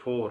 4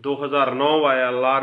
2009 ILR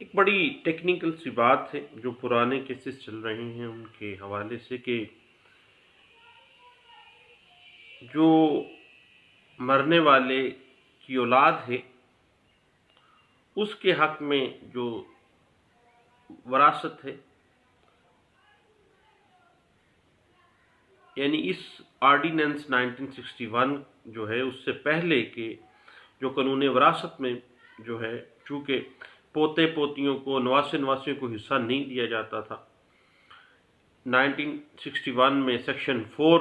ایک بڑی technical سی بات ہے جو پرانے کیسز چل رہے ہیں ان کے حوالے سے، کہ جو مرنے والے کی اولاد ہے اس کے حق میں جو وراثت ہے، یعنی اس آرڈیننس 1961 جو ہے اس سے پہلے کے جو قانون وراثت میں جو ہے، چونکہ پوتے پوتیوں کو، نواسے نواسیوں کو حصہ نہیں دیا جاتا تھا، 1961 میں سیکشن 4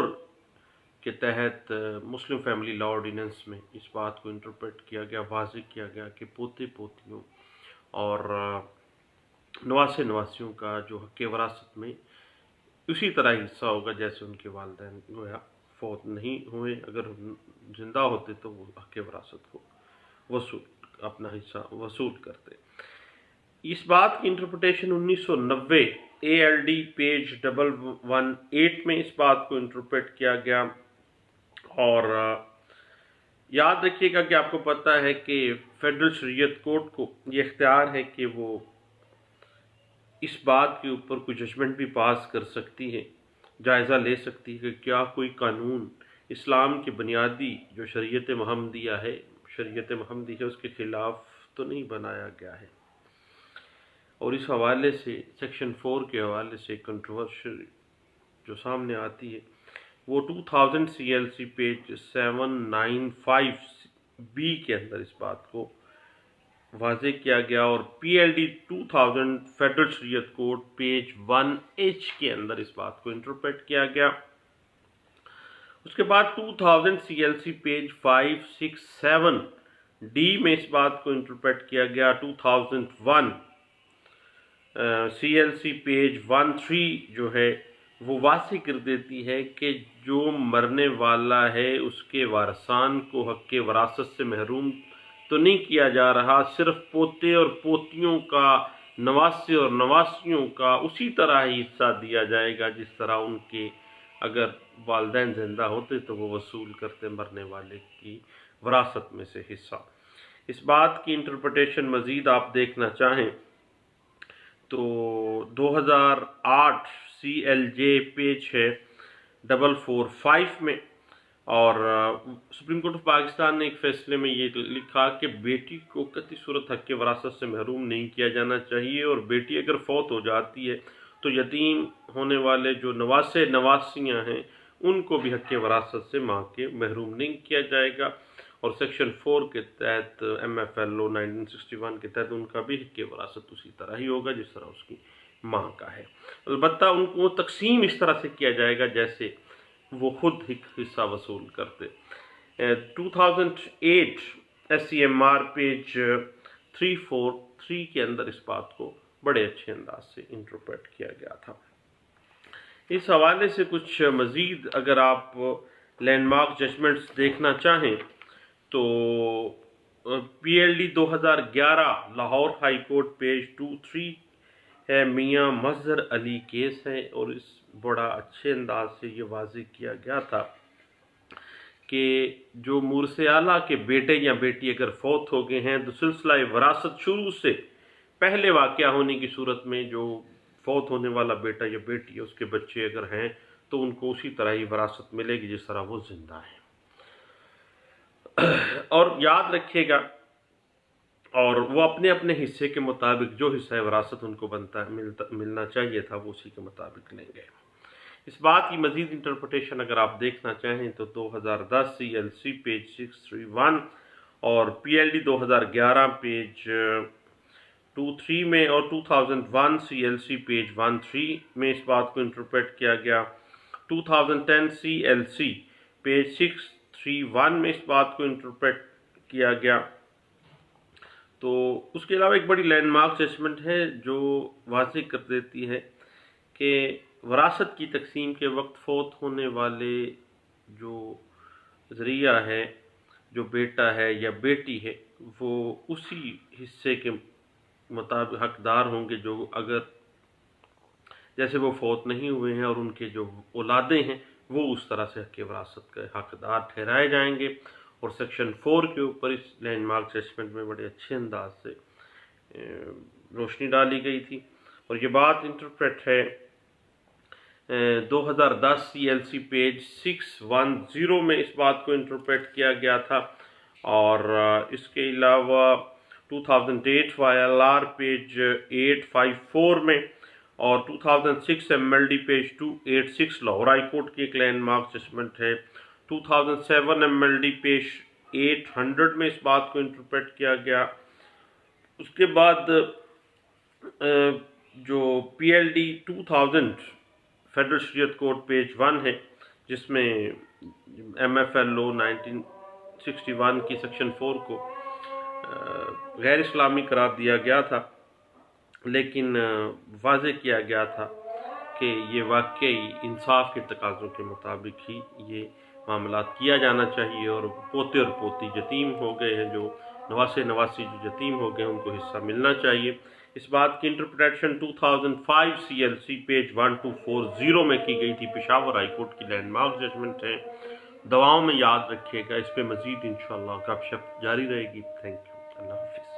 کے تحت مسلم فیملی لا آرڈیننس میں اس بات کو انٹرپریٹ کیا گیا، واضح کیا گیا کہ پوتے پوتیوں اور نواسے نواسیوں کا جو حق وراثت میں اسی طرح حصہ ہوگا جیسے ان کے والدین گویا فوت نہیں ہوئے، اگر زندہ ہوتے تو وہ حق وراثت کو اپنا حصہ وصول کرتے۔ اس بات کی انٹرپریٹیشن 1990 ALD پیج 118 میں اس بات کو انٹرپریٹ کیا گیا، اور یاد رکھیے گا کہ آپ کو پتہ ہے کہ فیڈرل شریعت کورٹ کو یہ اختیار ہے کہ وہ اس بات کے اوپر کوئی ججمنٹ بھی پاس کر سکتی ہے، جائزہ لے سکتی ہے کہ کیا کوئی قانون اسلام کی بنیادی جو شریعت محمدی ہے اس کے خلاف تو نہیں بنایا گیا ہے۔ اور اس حوالے سے سیکشن 4 کے حوالے سے کنٹروورشل جو سامنے آتی ہے وہ 2000 CLC پیج 795B کے اندر اس بات کو واضح کیا گیا، اور PLD 2000 فیڈرل شریعت کوڈ پیج 1H کے اندر اس بات کو انٹرپریٹ کیا گیا۔ اس کے بعد 2000 CLC پیج 567D میں اس بات کو انٹرپریٹ کیا گیا۔ 2001 CLC پیج 13 جو ہے وہ واضح کر دیتی ہے کہ جو مرنے والا ہے اس کے وارثان کو حق وراثت سے محروم تو نہیں کیا جا رہا، صرف پوتے اور پوتیوں کا، نواسے اور نواسیوں کا اسی طرح ہی حصہ دیا جائے گا جس طرح ان کے اگر والدین زندہ ہوتے تو وہ وصول کرتے مرنے والے کی وراثت میں سے حصہ۔ اس بات کی انٹرپریٹیشن مزید آپ دیکھنا چاہیں تو 2008 CLJ پیج ہے 445 میں، اور سپریم کورٹ آف پاکستان نے ایک فیصلے میں یہ لکھا کہ بیٹی کو قطعی صورت حق وراثت سے محروم نہیں کیا جانا چاہیے، اور بیٹی اگر فوت ہو جاتی ہے تو یتیم ہونے والے جو نواسے نواسیاں ہیں ان کو بھی حق وراثت سے ماں کے محروم نہیں کیا جائے گا، اور سیکشن 4 کے تحت MFL لو 1961 کے تحت ان کا بھی حق وراثت اسی طرح ہی ہوگا جس طرح اس کی ماں کا ہے۔ البتہ ان کو تقسیم اس طرح سے کیا جائے گا جیسے وہ خود ایک حصہ وصول کرتے۔ 2008 SCMR پیج 343 کے اندر اس بات کو بڑے اچھے انداز سے انٹرپریٹ کیا گیا تھا۔ اس حوالے سے کچھ مزید اگر آپ لینڈ مارک ججمنٹس دیکھنا چاہیں تو PLD 2011 Lahore high court page 23 ہے، میاں مظہر علی کیس ہے، اور اس بڑا اچھے انداز سے یہ واضح کیا گیا تھا کہ جو مورث اعلیٰ کے بیٹے یا بیٹی اگر فوت ہو گئے ہیں تو سلسلہ وراثت شروع سے پہلے واقعہ ہونے کی صورت میں جو فوت ہونے والا بیٹا یا بیٹی ہے اس کے بچے اگر ہیں تو ان کو اسی طرح ہی وراثت ملے گی جس طرح وہ زندہ ہیں۔ اور یاد رکھیے گا، اور وہ اپنے اپنے حصے کے مطابق جو حصہ وراثت ان کو ملنا چاہیے تھا وہ اسی کے مطابق لیں گے۔ اس بات کی مزید انٹرپریٹیشن اگر آپ دیکھنا چاہیں تو 2010 CLC پیج 631 اور PLD 2011 پیج 23 میں، اور 2001 CLC پیج 13 میں اس بات کو انٹرپریٹ کیا گیا۔ 2010 CLC پیج 631 میں اس بات کو انٹرپریٹ کیا گیا۔ تو اس کے علاوہ ایک بڑی لینڈ مارک ججمنٹ ہے جو واضح کر دیتی ہے کہ وراثت کی تقسیم کے وقت فوت ہونے والے جو ذریعہ ہے، جو بیٹا ہے یا بیٹی ہے، وہ اسی حصے کے مطابق حقدار ہوں گے جو اگر جیسے وہ فوت نہیں ہوئے ہیں، اور ان کے جو اولادیں ہیں وہ اس طرح سے حق وراثت کے حقدار ٹھہرائے جائیں گے۔ اور سیکشن 4 کے اوپر اس لینڈ مارک ججمنٹ میں بڑے اچھے انداز سے روشنی ڈالی گئی تھی، اور یہ بات انٹرپریٹ ہے 2010 CLC پیج 610 میں اس بات کو انٹرپریٹ کیا گیا تھا، اور اس کے علاوہ 2008 YLR پیج 854 میں، اور 2006 MLD page 286 Lahore high court کی ایک لینڈ مارک ججمنٹ ہے، 2007 MLD پیج 800 میں اس بات کو انٹرپریٹ کیا گیا۔ اس کے بعد جو PLD 2000 فیڈرل شریعت کورٹ پیج 1 ہے، جس میں MFL لو 1961 کی سیکشن 4 کو غیر اسلامی قرار دیا گیا تھا، لیکن واضح کیا گیا تھا کہ یہ واقعی انصاف کے تقاضوں کے مطابق ہی یہ معاملات کیا جانا چاہیے، اور پوتے اور پوتی یتیم ہو گئے ہیں، جو نواسے نواسی جو یتیم ہو گئے ہیں ان کو حصہ ملنا چاہیے۔ اس بات کی انٹرپریٹیشن 2005 CLC پیج 1240 میں کی گئی تھی، پشاور ہائی کورٹ کی لینڈ مارک ججمنٹ ہے۔ دعاؤں میں یاد رکھیے گا، اس پہ مزید انشاءاللہ گپ شپ جاری رہے گی۔ تھینک یو، اللہ حافظ۔